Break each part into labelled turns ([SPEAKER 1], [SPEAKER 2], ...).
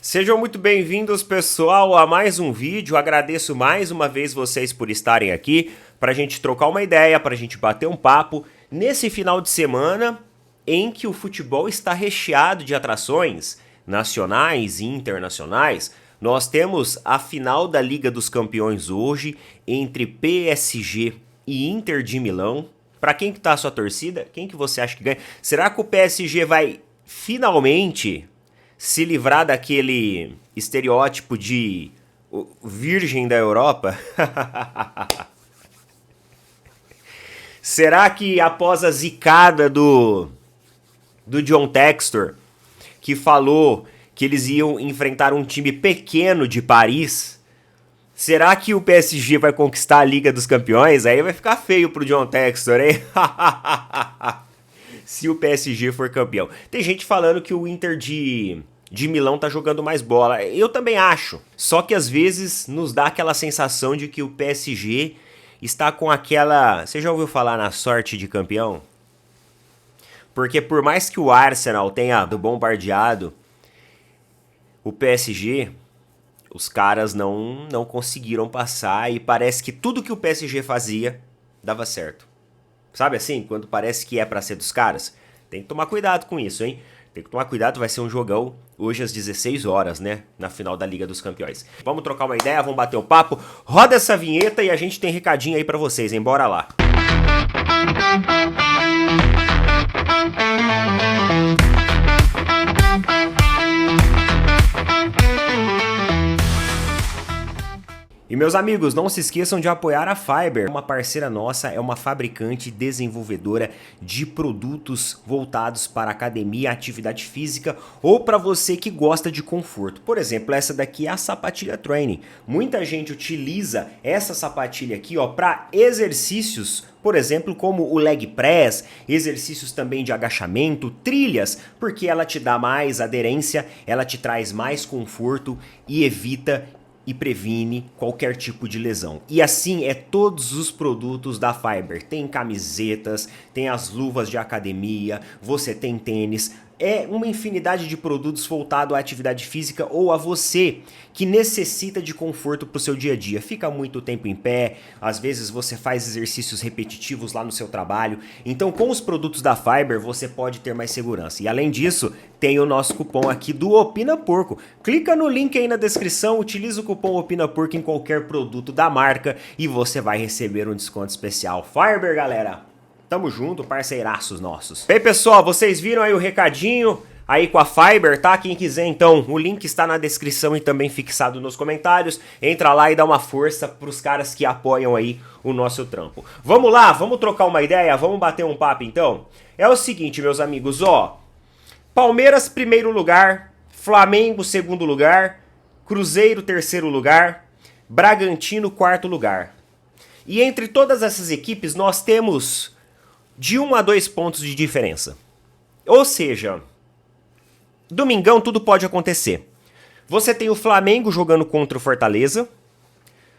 [SPEAKER 1] Sejam muito bem-vindos, pessoal, a mais um vídeo. Agradeço mais uma vez vocês por estarem aqui para a gente trocar uma ideia, para a gente bater um papo nesse final de semana em que o futebol está recheado de atrações nacionais e internacionais. Nós temos a final da Liga dos Campeões hoje entre PSG e Inter de Milão. Para quem que tá a sua torcida? Quem que você acha que ganha? Será que o PSG vai finalmente se livrar daquele estereótipo de virgem da Europa? Será que após a zicada do John Textor, que falou que eles iam enfrentar um time pequeno de Paris, será que o PSG vai conquistar a Liga dos Campeões? Aí vai ficar feio pro John Textor, hein? Se o PSG for campeão. Tem gente falando que o Inter de Milão tá jogando mais bola. Eu também acho. Só que às vezes nos dá aquela sensação de que o PSG está com aquela... Você já ouviu falar na sorte de campeão? Porque por mais que o Arsenal tenha bombardeado o PSG, os caras não conseguiram passar e parece que tudo que o PSG fazia dava certo. Sabe assim? Quando parece que é pra ser dos caras. Tem que tomar cuidado com isso, hein? Tem que tomar cuidado, vai ser um jogão hoje às 16 horas, né? Na final da Liga dos Campeões. Vamos trocar uma ideia, vamos bater um papo. Roda essa vinheta e a gente tem recadinho aí pra vocês, hein? Bora lá. E meus amigos, não se esqueçam de apoiar a Fiber. Uma parceira nossa, é uma fabricante e desenvolvedora de produtos voltados para academia, atividade física ou para você que gosta de conforto. Por exemplo, essa daqui é a sapatilha Training. Muita gente utiliza essa sapatilha aqui, ó, para exercícios, por exemplo, como o leg press, exercícios também de agachamento, trilhas, porque ela te dá mais aderência, ela te traz mais conforto e evita e previne qualquer tipo de lesão. E assim é todos os produtos da Fiber. Tem camisetas, tem as luvas de academia, você tem tênis. É uma infinidade de produtos voltado à atividade física ou a você que necessita de conforto para o seu dia a dia. Fica muito tempo em pé, às vezes você faz exercícios repetitivos lá no seu trabalho. Então com os produtos da Fiber você pode ter mais segurança. E além disso, tem o nosso cupom aqui do Opina Porco. Clica no link aí na descrição, utiliza o cupom Opina Porco em qualquer produto da marca e você vai receber um desconto especial. Fiber, galera! Tamo junto, parceiraços nossos. Bem, pessoal, vocês viram aí o recadinho aí com a Fiber, tá? Quem quiser, então, o link está na descrição e também fixado nos comentários. Entra lá e dá uma força pros caras que apoiam aí o nosso trampo. Vamos lá, vamos trocar uma ideia, vamos bater um papo, então? É o seguinte, meus amigos, ó. Palmeiras, primeiro lugar. Flamengo, segundo lugar. Cruzeiro, terceiro lugar. Bragantino, quarto lugar. E entre todas essas equipes, nós temos de 1 a 2 pontos de diferença. Ou seja, domingão tudo pode acontecer. Você tem o Flamengo jogando contra o Fortaleza.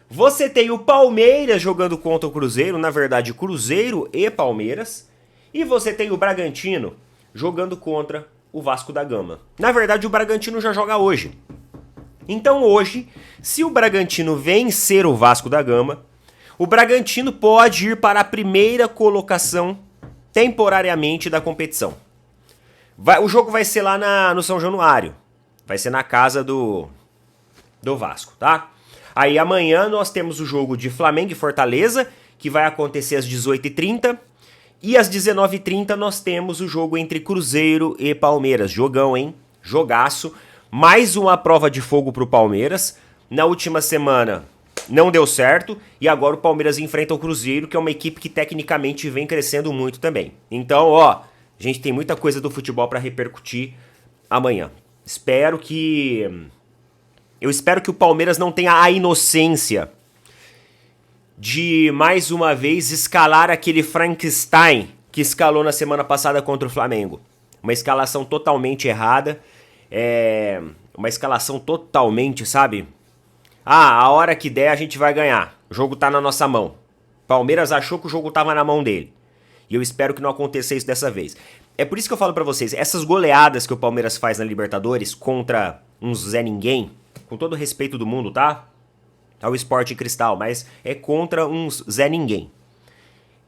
[SPEAKER 1] Você tem o Palmeiras jogando contra o Cruzeiro. Na verdade, Cruzeiro e Palmeiras. E você tem o Bragantino jogando contra o Vasco da Gama. Na verdade, o Bragantino já joga hoje. Então hoje, se o Bragantino vencer o Vasco da Gama, o Bragantino pode ir para a primeira colocação temporariamente da competição. O jogo vai ser lá no São Januário. Vai ser na casa do Vasco, tá? Aí amanhã nós temos o jogo de Flamengo e Fortaleza, que vai acontecer às 18h30. E às 19h30 nós temos o jogo entre Cruzeiro e Palmeiras. Jogão, hein? Jogaço. Mais uma prova de fogo pro Palmeiras. Na última semana não deu certo, e agora o Palmeiras enfrenta o Cruzeiro, que é uma equipe que tecnicamente vem crescendo muito também. Então, ó, a gente tem muita coisa do futebol para repercutir amanhã. Eu espero que o Palmeiras não tenha a inocência de, mais uma vez, escalar aquele Frankenstein que escalou na semana passada contra o Flamengo. Uma escalação totalmente errada, uma escalação totalmente, sabe? A hora que der a gente vai ganhar. O jogo tá na nossa mão. Palmeiras achou que o jogo tava na mão dele. E eu espero que não aconteça isso dessa vez. É por isso que eu falo pra vocês, essas goleadas que o Palmeiras faz na Libertadores contra uns Zé Ninguém, com todo o respeito do mundo, tá? Ao Sport Cristal, mas é contra uns Zé Ninguém.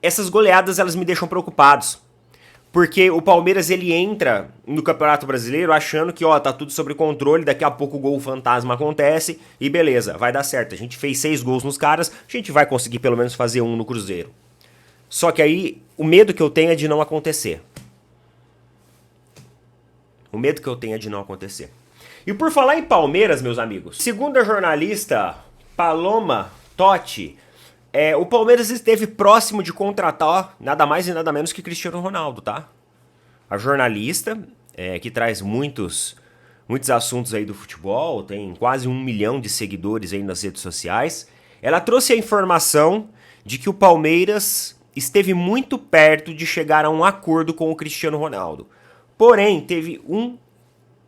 [SPEAKER 1] Essas goleadas, elas me deixam preocupados. Porque o Palmeiras, ele entra no Campeonato Brasileiro achando que, ó, tá tudo sob controle, daqui a pouco o gol fantasma acontece e beleza, vai dar certo. A gente fez 6 gols nos caras, a gente vai conseguir pelo menos fazer um no Cruzeiro. Só que aí, o medo que eu tenho é de não acontecer. O medo que eu tenho é de não acontecer. E por falar em Palmeiras, meus amigos, segundo a jornalista Paloma Totti, o Palmeiras esteve próximo de contratar nada mais e nada menos que Cristiano Ronaldo, tá? A jornalista, que traz muitos assuntos aí do futebol, tem quase 1 milhão de seguidores aí nas redes sociais, ela trouxe a informação de que o Palmeiras esteve muito perto de chegar a um acordo com o Cristiano Ronaldo. Porém, teve um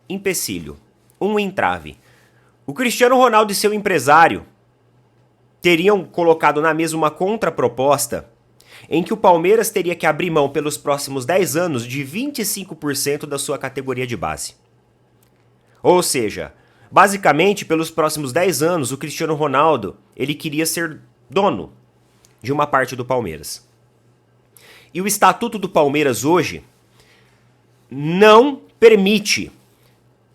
[SPEAKER 1] empecilho, um entrave. O Cristiano Ronaldo e seu empresário teriam colocado na mesa uma contraproposta em que o Palmeiras teria que abrir mão pelos próximos 10 anos de 25% da sua categoria de base. Ou seja, basicamente, pelos próximos 10 anos, o Cristiano Ronaldo ele queria ser dono de uma parte do Palmeiras. E o estatuto do Palmeiras hoje não permite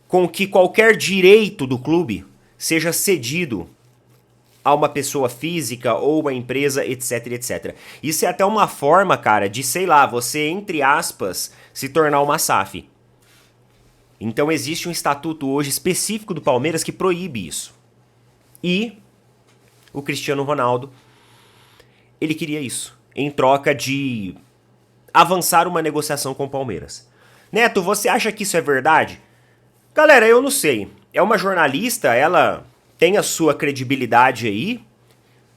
[SPEAKER 1] com que qualquer direito do clube seja cedido a uma pessoa física ou uma empresa, etc, etc. Isso é até uma forma, cara, de, sei lá, você, entre aspas, se tornar uma SAF. Então existe um estatuto hoje específico do Palmeiras que proíbe isso. E o Cristiano Ronaldo, ele queria isso, em troca de avançar uma negociação com o Palmeiras. Neto, você acha que isso é verdade? Galera, eu não sei. É uma jornalista, ela tem a sua credibilidade aí,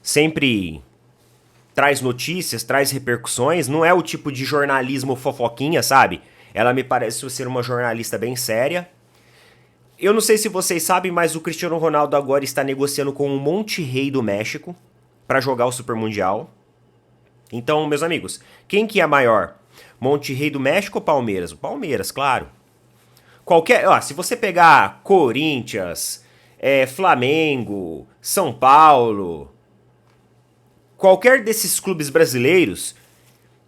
[SPEAKER 1] sempre traz notícias, traz repercussões, não é o tipo de jornalismo fofoquinha, sabe? Ela me parece ser uma jornalista bem séria. Eu não sei se vocês sabem, mas o Cristiano Ronaldo agora está negociando com o Monterrey do México para jogar o Super Mundial. Então, meus amigos, quem que é maior? Monterrey do México ou Palmeiras? O Palmeiras, claro. Se você pegar Corinthians, Flamengo, São Paulo, qualquer desses clubes brasileiros,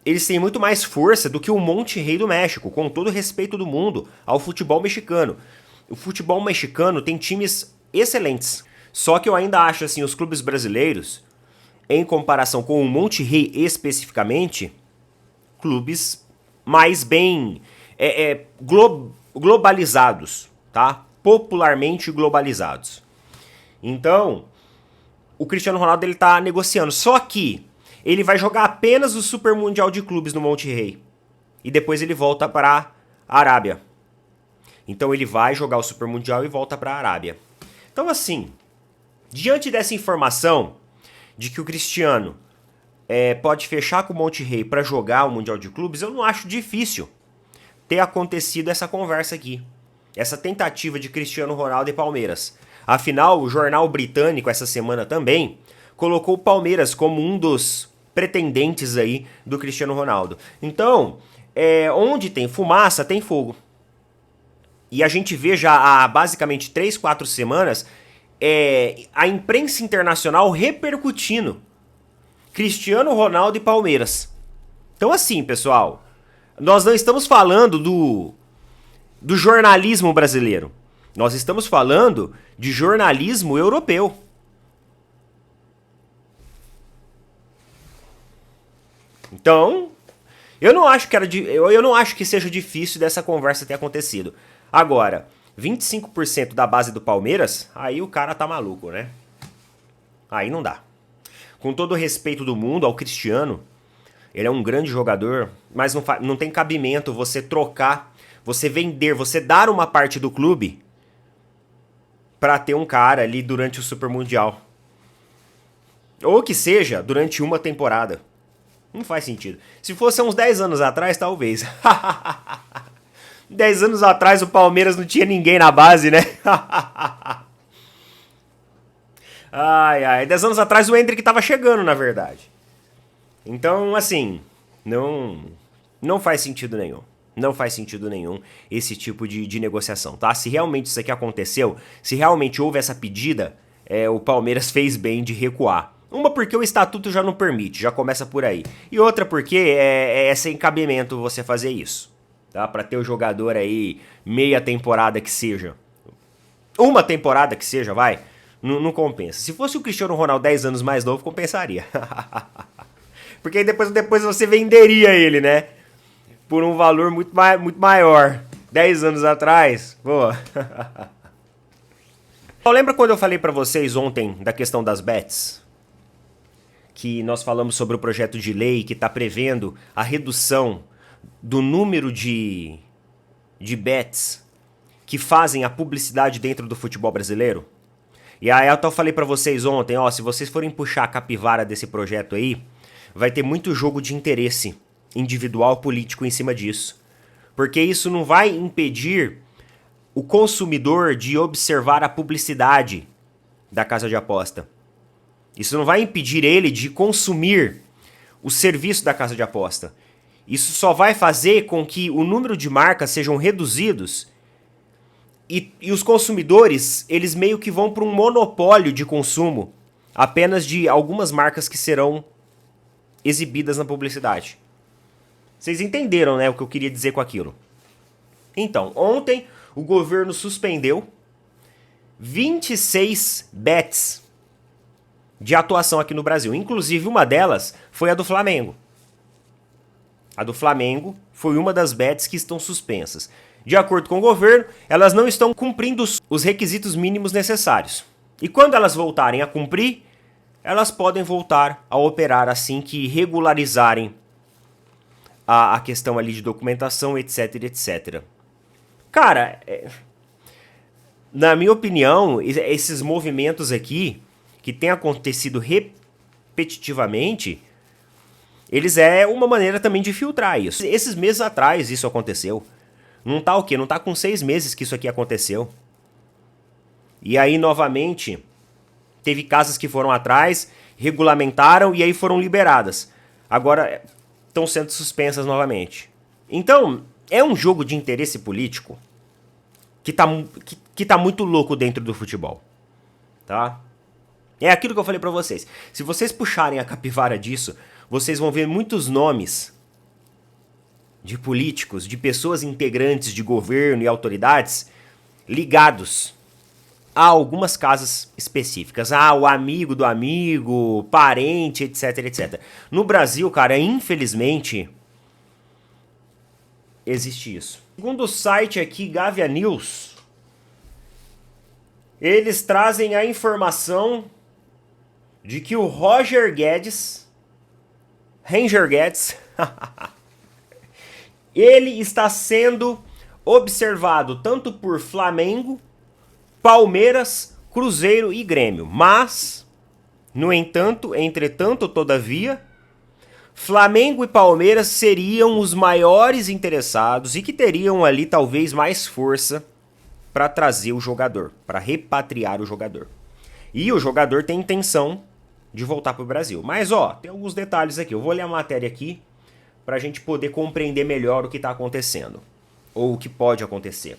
[SPEAKER 1] eles têm muito mais força do que o Monterrey do México, com todo o respeito do mundo ao futebol mexicano. O futebol mexicano tem times excelentes, só que eu ainda acho assim, os clubes brasileiros, em comparação com o Monterrey especificamente, clubes mais bem globalizados, tá? Popularmente globalizados. Então, o Cristiano Ronaldo ele tá negociando, só que ele vai jogar apenas o Super Mundial de Clubes no Monterrey e depois ele volta para a Arábia. Então ele vai jogar o Super Mundial e volta para a Arábia. Então assim, diante dessa informação de que o Cristiano pode fechar com o Monterrey para jogar o Mundial de Clubes, eu não acho difícil ter acontecido essa conversa aqui. Essa tentativa de Cristiano Ronaldo e Palmeiras. Afinal, o jornal britânico essa semana também colocou o Palmeiras como um dos pretendentes aí do Cristiano Ronaldo. Então, onde tem fumaça, tem fogo. E a gente vê já há basicamente 3, 4 semanas a imprensa internacional repercutindo Cristiano Ronaldo e Palmeiras. Então assim, pessoal, nós não estamos falando do jornalismo brasileiro. Nós estamos falando de jornalismo europeu. Então, eu não acho que seja difícil dessa conversa ter acontecido. Agora, 25% da base do Palmeiras, aí o cara tá maluco, né? Aí não dá. Com todo o respeito do mundo ao Cristiano, ele é um grande jogador, mas não tem cabimento você trocar, você vender, você dar uma parte do clube pra ter um cara ali durante o Super Mundial. Ou que seja, durante uma temporada. Não faz sentido. Se fosse uns 10 anos atrás, talvez. 10 anos atrás o Palmeiras não tinha ninguém na base, né? Ai. 10 anos atrás o Endrick tava chegando, na verdade. Então, assim, não faz sentido nenhum. Não faz sentido nenhum esse tipo de negociação, tá? Se realmente isso aqui aconteceu, se realmente houve essa pedida, o Palmeiras fez bem de recuar. Uma porque o estatuto já não permite, já começa por aí. E outra porque é sem cabimento você fazer isso, tá? Pra ter o jogador aí meia temporada que seja. Uma temporada que seja, vai, não compensa. Se fosse o Cristiano Ronaldo 10 anos mais novo, compensaria. Porque aí depois você venderia ele, né? Por um valor muito maior. 10 anos atrás, pô. Lembra quando eu falei pra vocês ontem da questão das bets? Que nós falamos sobre o projeto de lei que tá prevendo a redução do número de bets que fazem a publicidade dentro do futebol brasileiro? E aí eu falei pra vocês ontem, ó, se vocês forem puxar a capivara desse projeto aí, vai ter muito jogo de interesse individual político em cima disso. Porque isso não vai impedir o consumidor de observar a publicidade da casa de aposta. Isso não vai impedir ele de consumir o serviço da casa de aposta. Isso só vai fazer com que o número de marcas sejam reduzidos e os consumidores, eles meio que vão para um monopólio de consumo apenas de algumas marcas que serão exibidas na publicidade. Vocês entenderam, né, o que eu queria dizer com aquilo? Então, ontem o governo suspendeu 26 bets de atuação aqui no Brasil. Inclusive, uma delas foi a do Flamengo. A do Flamengo foi uma das bets que estão suspensas. De acordo com o governo, elas não estão cumprindo os requisitos mínimos necessários. E quando elas voltarem a cumprir, elas podem voltar a operar assim que regularizarem a questão ali de documentação, etc, etc. Cara, na minha opinião, esses movimentos aqui, que têm acontecido repetitivamente, eles é uma maneira também de filtrar isso. Esses meses atrás isso aconteceu. Não tá o quê? Não tá com 6 meses que isso aqui aconteceu. E aí, novamente, teve casas que foram atrás, regulamentaram e aí foram liberadas. Agora estão sendo suspensas novamente. Então, é um jogo de interesse político que tá muito louco dentro do futebol. Tá? É aquilo que eu falei pra vocês. Se vocês puxarem a capivara disso, vocês vão ver muitos nomes de políticos, de pessoas integrantes de governo e autoridades ligados a algumas casas específicas. Ah, o amigo do amigo, parente, etc, etc. No Brasil, cara, infelizmente, existe isso. Segundo o site aqui, Gavia News, eles trazem a informação de que o Roger Guedes, ele está sendo observado tanto por Flamengo, Palmeiras, Cruzeiro e Grêmio. Mas, no entanto, entretanto, todavia, Flamengo e Palmeiras seriam os maiores interessados e que teriam ali talvez mais força para trazer o jogador, para repatriar o jogador. E o jogador tem intenção de voltar para o Brasil. Mas, ó, tem alguns detalhes aqui. Eu vou ler a matéria aqui para a gente poder compreender melhor o que está acontecendo, ou o que pode acontecer.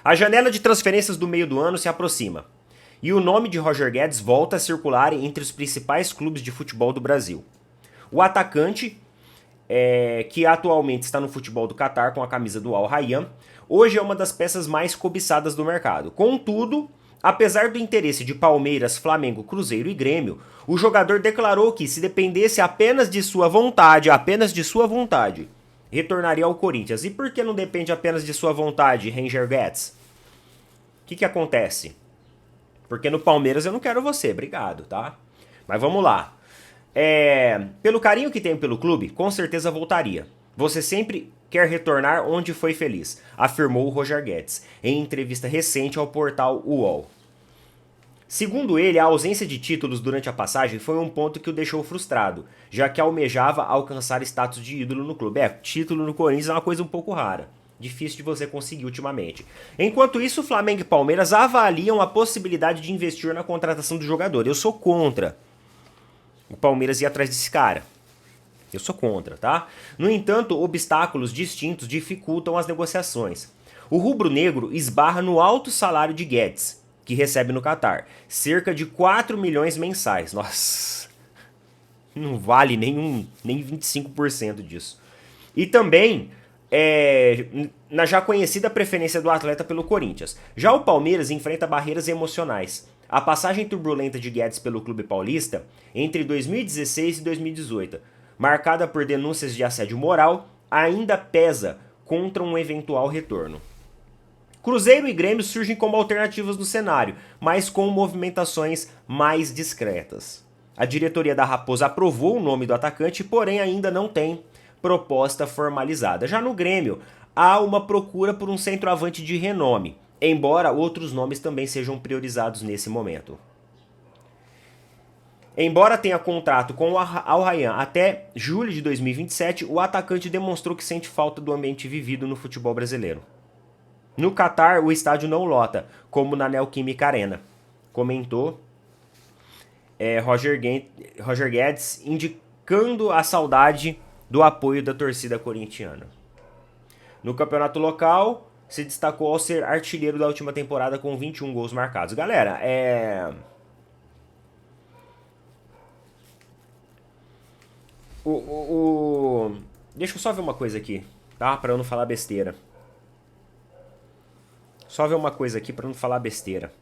[SPEAKER 1] A janela de transferências do meio do ano se aproxima, e o nome de Roger Guedes volta a circular entre os principais clubes de futebol do Brasil. O atacante, que atualmente está no futebol do Catar com a camisa do Al Rayyan, hoje é uma das peças mais cobiçadas do mercado. Contudo, apesar do interesse de Palmeiras, Flamengo, Cruzeiro e Grêmio, o jogador declarou que, se dependesse apenas de sua vontade, retornaria ao Corinthians. E por que não depende apenas de sua vontade, Roger Guedes? O que acontece? Porque no Palmeiras eu não quero você, obrigado, tá? Mas vamos lá. Pelo carinho que tenho pelo clube, com certeza voltaria. Você sempre quer retornar onde foi feliz, afirmou o Roger Guedes, em entrevista recente ao portal UOL. Segundo ele, a ausência de títulos durante a passagem foi um ponto que o deixou frustrado, já que almejava alcançar status de ídolo no clube. Título no Corinthians é uma coisa um pouco rara, difícil de você conseguir ultimamente. Enquanto isso, Flamengo e Palmeiras avaliam a possibilidade de investir na contratação do jogador. Eu sou contra o Palmeiras ir atrás desse cara. Eu sou contra, tá? No entanto, obstáculos distintos dificultam as negociações. O rubro-negro esbarra no alto salário de Guedes, que recebe no Catar, cerca de 4 milhões mensais. Nossa, não vale nem 25% disso. E também na já conhecida preferência do atleta pelo Corinthians. Já o Palmeiras enfrenta barreiras emocionais. A passagem turbulenta de Guedes pelo clube paulista entre 2016 e 2018, marcada por denúncias de assédio moral, ainda pesa contra um eventual retorno. Cruzeiro e Grêmio surgem como alternativas no cenário, mas com movimentações mais discretas. A diretoria da Raposa aprovou o nome do atacante, porém ainda não tem proposta formalizada. Já no Grêmio, há uma procura por um centroavante de renome, embora outros nomes também sejam priorizados nesse momento. Embora tenha contrato com o Al Rayyan até julho de 2027, o atacante demonstrou que sente falta do ambiente vivido no futebol brasileiro. No Catar, o estádio não lota, como na Neoquímica Arena, comentou Roger Guedes, indicando a saudade do apoio da torcida corintiana. No campeonato local, se destacou ao ser artilheiro da última temporada com 21 gols marcados. Galera, Deixa eu só ver uma coisa aqui, tá? Pra eu não falar besteira. Só ver uma coisa aqui pra não falar besteira.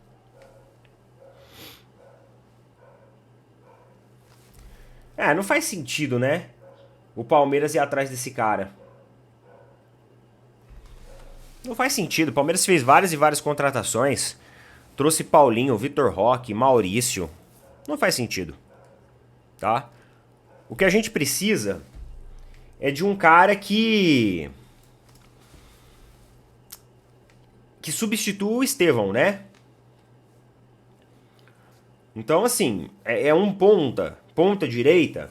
[SPEAKER 1] Não faz sentido, né? O Palmeiras ir atrás desse cara. Não faz sentido. O Palmeiras fez várias e várias contratações. Trouxe Paulinho, Vitor Roque, Maurício. Não faz sentido. Tá? O que a gente precisa é de um cara que substitua o Estevão, né? Então, assim, é um ponta direita.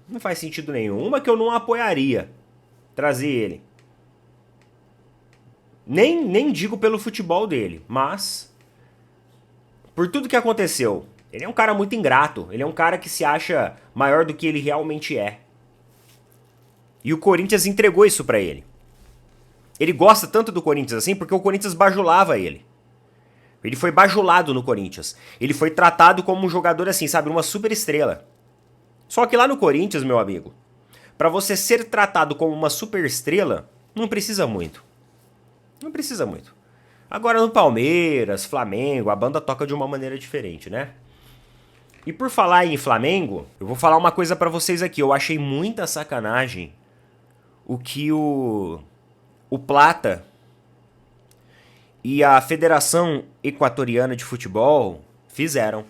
[SPEAKER 1] Não faz sentido nenhum. Uma que eu não apoiaria trazer ele. Nem digo pelo futebol dele, mas por tudo que aconteceu. Ele é um cara muito ingrato. Ele é um cara que se acha maior do que ele realmente é. E o Corinthians entregou isso pra ele. Ele gosta tanto do Corinthians assim porque o Corinthians bajulava ele. Ele foi bajulado no Corinthians. Ele foi tratado como um jogador assim, sabe? Uma super estrela. Só que lá no Corinthians, meu amigo, pra você ser tratado como uma super estrela, não precisa muito. Não precisa muito. Agora no Palmeiras, Flamengo, a banda toca de uma maneira diferente, né? E por falar em Flamengo, eu vou falar uma coisa pra vocês aqui. Eu achei muita sacanagem o que o Plata e a Federação Equatoriana de Futebol fizeram.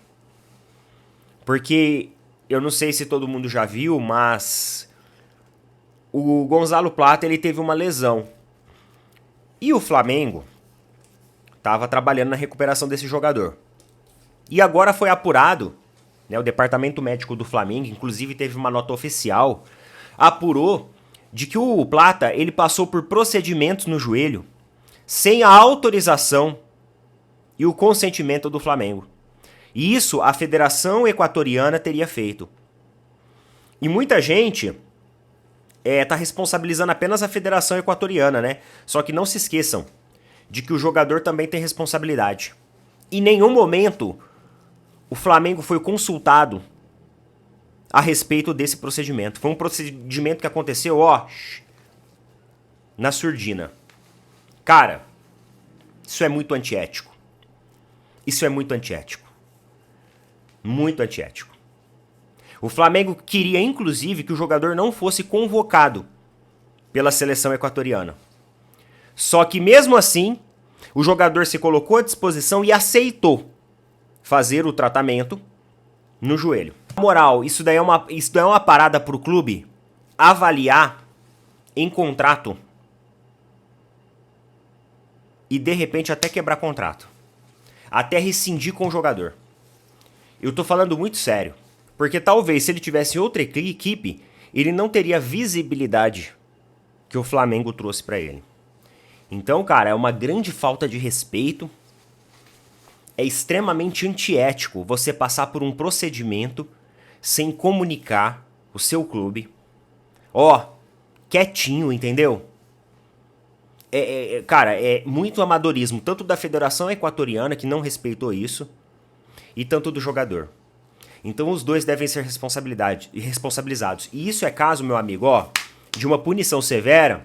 [SPEAKER 1] Porque eu não sei se todo mundo já viu, mas o Gonzalo Plata ele teve uma lesão. E o Flamengo estava trabalhando na recuperação desse jogador. E agora foi apurado, né, o departamento médico do Flamengo, inclusive teve uma nota oficial, apurou de que o Plata ele passou por procedimentos no joelho sem a autorização e o consentimento do Flamengo. E isso a Federação Equatoriana teria feito. E muita gente tá responsabilizando apenas a Federação Equatoriana, né? Só que não se esqueçam de que o jogador também tem responsabilidade. Em nenhum momento o Flamengo foi consultado a respeito desse procedimento. Foi um procedimento que aconteceu, na surdina. Cara, isso é muito antiético. Isso é muito antiético. Muito antiético. O Flamengo queria, inclusive, que o jogador não fosse convocado pela seleção equatoriana. Só que, mesmo assim, o jogador se colocou à disposição e aceitou fazer o tratamento no joelho. Na moral, isso daí é uma parada pro clube avaliar em contrato e, de repente, até quebrar contrato. Até rescindir com o jogador. Eu tô falando muito sério. Porque talvez se ele tivesse outra equipe, ele não teria a visibilidade que o Flamengo trouxe pra ele. Então, cara, é uma grande falta de respeito. É extremamente antiético você passar por um procedimento sem comunicar o seu clube, ó, quietinho, entendeu? Cara, é muito amadorismo, tanto da Federação Equatoriana, que não respeitou isso, e tanto do jogador. Então os dois devem ser responsabilizados. E isso é caso, meu amigo, ó, de uma punição severa,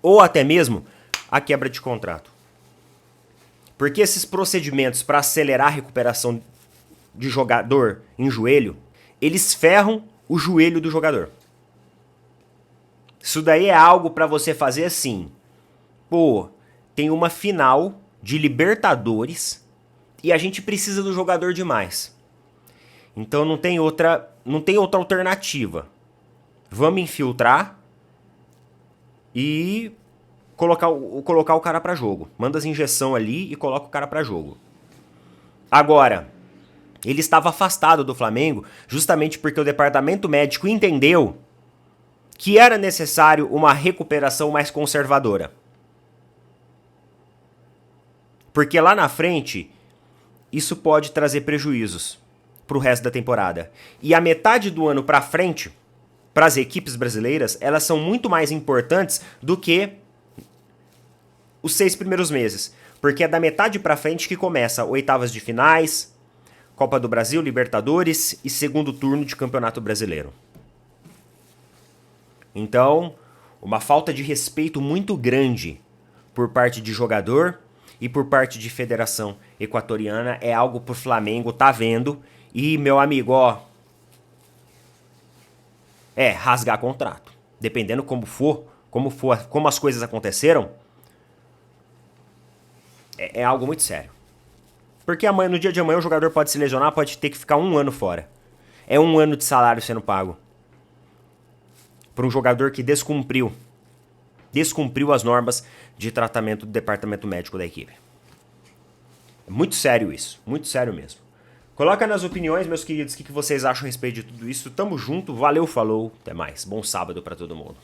[SPEAKER 1] ou até mesmo a quebra de contrato. Porque esses procedimentos para acelerar a recuperação de jogador em joelho, eles ferram o joelho do jogador. Isso daí é algo para você fazer assim. Pô, tem uma final de Libertadores e a gente precisa do jogador demais. Então não tem outra alternativa. Vamos infiltrar e colocar o cara pra jogo. Manda as injeção ali e coloca o cara pra jogo. Agora, ele estava afastado do Flamengo justamente porque o departamento médico entendeu que era necessário uma recuperação mais conservadora. Porque lá na frente, isso pode trazer prejuízos pro resto da temporada. E a metade do ano pra frente, para as equipes brasileiras, elas são muito mais importantes do que os 6 primeiros meses. Porque é da metade pra frente que começa oitavas de finais, Copa do Brasil, Libertadores e segundo turno de Campeonato Brasileiro. Então, uma falta de respeito muito grande por parte de jogador e por parte de Federação Equatoriana é algo pro Flamengo tá vendo. E, meu amigo, ó, rasgar contrato. Dependendo como as coisas aconteceram, é algo muito sério. Porque amanhã, no dia de amanhã o jogador pode se lesionar, pode ter que ficar 1 ano fora. É 1 ano de salário sendo pago para um jogador que descumpriu as normas de tratamento do departamento médico da equipe. É muito sério isso, muito sério mesmo. Coloca nas opiniões, meus queridos, o que vocês acham a respeito de tudo isso. Tamo junto, valeu, falou, até mais. Bom sábado para todo mundo.